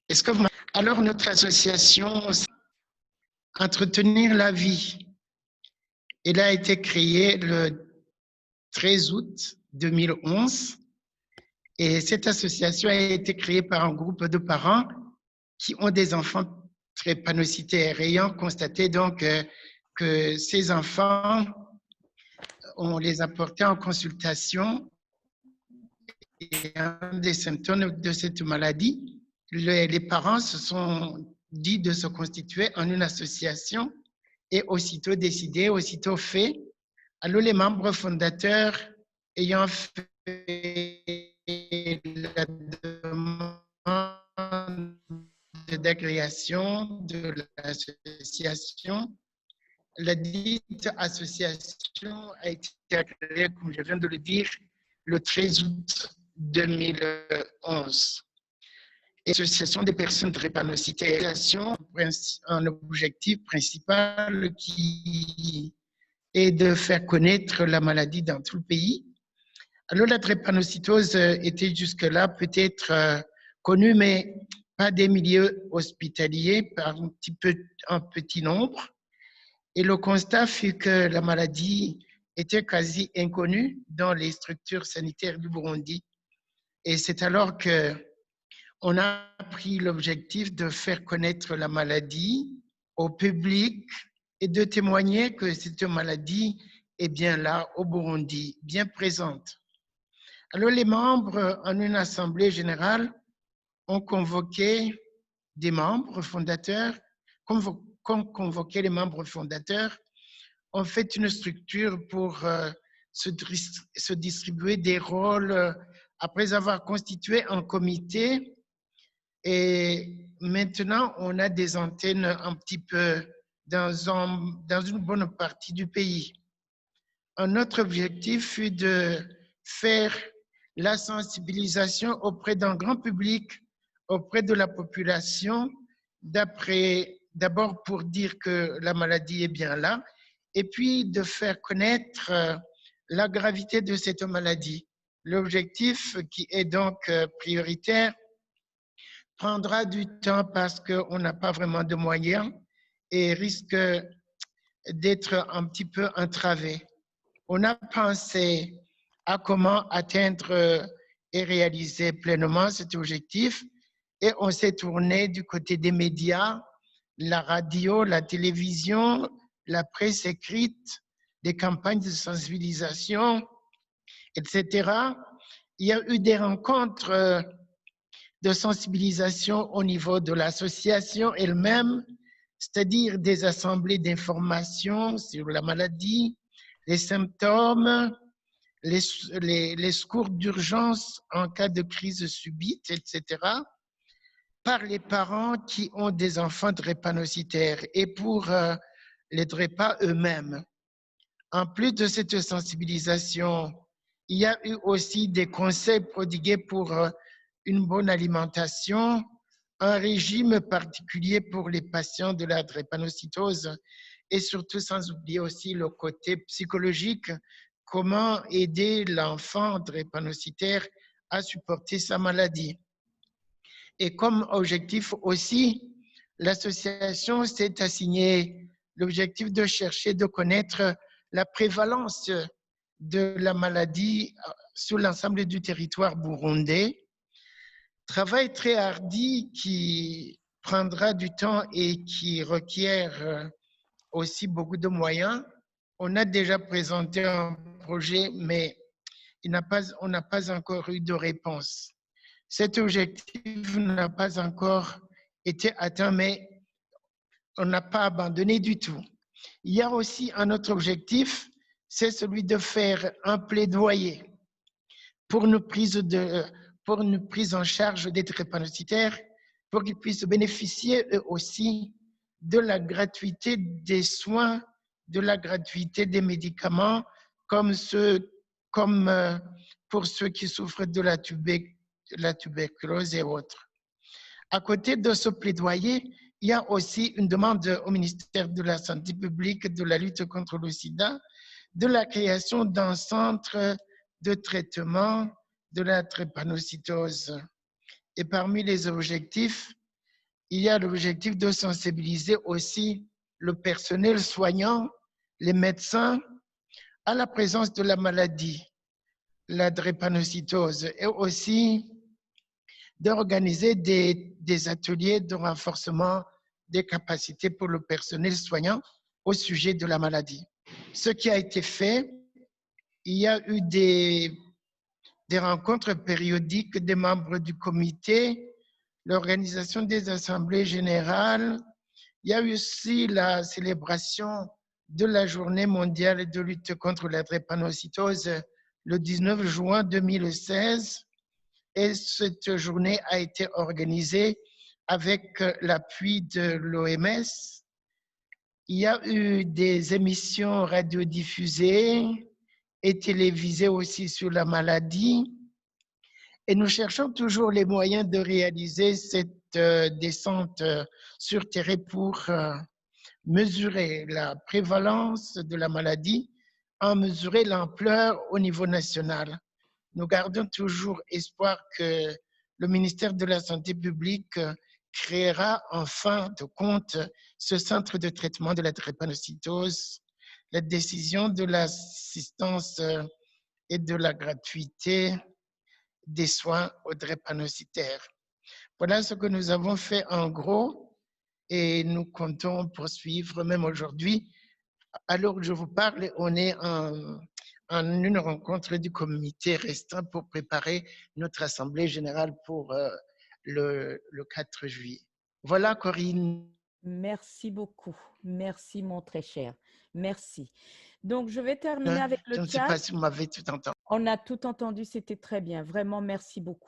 Est-ce que vous... Alors, notre association, Entretenir la vie, elle a été créée le 13 août 2011 et cette association a été créée par un groupe de parents qui ont des enfants drépanocytaires ayant constaté donc que ces enfants, on les a portés en consultation et un des symptômes de cette maladie, les parents se sont dit de se constituer en une association et aussitôt décidé, aussitôt fait. Alors les membres fondateurs ayant fait la demande d'agrégation de l'association, la dite association a été agréée, comme je viens de le dire, le 13 août 2011. Et l'association des personnes drépanocytaires a un objectif principal qui est de faire connaître la maladie dans tout le pays. Alors la drépanocytose était jusque-là peut-être connue, mais pas des milieux hospitaliers, par un petit nombre. Et le constat fut que la maladie était quasi inconnue dans les structures sanitaires du Burundi. Et c'est alors qu'on a pris l'objectif de faire connaître la maladie au public et de témoigner que cette maladie est bien là au Burundi, bien présente. Alors les membres en une assemblée générale ont convoqué des membres fondateurs, convoqué les membres fondateurs, ont fait une structure pour se distribuer des rôles après avoir constitué un comité. Et maintenant, on a des antennes un petit peu dans une bonne partie du pays. Un autre objectif fut de faire la sensibilisation auprès d'un grand public, auprès de la population, d'abord pour dire que la maladie est bien là, et puis de faire connaître la gravité de cette maladie. L'objectif qui est donc prioritaire prendra du temps parce qu'on n'a pas vraiment de moyens et risque d'être un petit peu entravé. On a pensé à comment atteindre et réaliser pleinement cet objectif et on s'est tourné du côté des médias, la radio, la télévision, la presse écrite, des campagnes de sensibilisation, etc. Il y a eu des rencontres de sensibilisation au niveau de l'association elle-même, c'est-à-dire des assemblées d'information sur la maladie, les symptômes, les secours d'urgence en cas de crise subite, etc., par les parents qui ont des enfants drépanocytaires et pour les drépas eux-mêmes. En plus de cette sensibilisation, il y a eu aussi des conseils prodigués pour une bonne alimentation, un régime particulier pour les patients de la drépanocytose et surtout sans oublier aussi le côté psychologique, comment aider l'enfant drépanocytaire à supporter sa maladie. Et comme objectif aussi, l'association s'est assignée l'objectif de chercher de connaître la prévalence de la maladie sur l'ensemble du territoire burundais. Travail très hardi qui prendra du temps et qui requiert aussi beaucoup de moyens. On a déjà présenté un projet, mais on n'a pas encore eu de réponse. Cet objectif n'a pas encore été atteint, mais on n'a pas abandonné du tout. Il y a aussi un autre objectif, c'est celui de faire un plaidoyer pour une prise en charge des drépanocytaires, pour qu'ils puissent bénéficier eux aussi de la gratuité des soins, de la gratuité des médicaments, comme pour ceux qui souffrent de la tuberculose et autres. À côté de ce plaidoyer, il y a aussi une demande au ministère de la Santé publique, de la lutte contre le sida, de la création d'un centre de traitement de la drépanocytose. Et parmi les objectifs, il y a l'objectif de sensibiliser aussi le personnel soignant, les médecins, à la présence de la maladie, la drépanocytose, et aussi d'organiser des ateliers de renforcement des capacités pour le personnel soignant au sujet de la maladie. Ce qui a été fait, il y a eu des rencontres périodiques des membres du comité, l'organisation des assemblées générales. Il y a eu aussi la célébration de la journée mondiale de lutte contre la drépanocytose le 19 juin 2016. Et cette journée a été organisée avec l'appui de l'OMS. Il y a eu des émissions radiodiffusées et télévisées aussi sur la maladie. Et nous cherchons toujours les moyens de réaliser cette descente sur terrain pour mesurer la prévalence de la maladie, en mesurer l'ampleur au niveau national. Nous gardons toujours espoir que le ministère de la Santé publique créera en fin de compte ce centre de traitement de la drépanocytose. La décision de l'assistance et de la gratuité des soins aux drépanocytaires. Voilà ce que nous avons fait en gros et nous comptons poursuivre même aujourd'hui. Alors que je vous parle, on est en une rencontre du comité restreint pour préparer notre assemblée générale pour le 4 juillet. Voilà, Corinne. Merci beaucoup. Merci, mon très cher. Merci. Donc, je vais terminer avec Je le ne sais chat. pas si vous m'avez tout entendu. On a tout entendu, c'était très bien. Vraiment, merci beaucoup.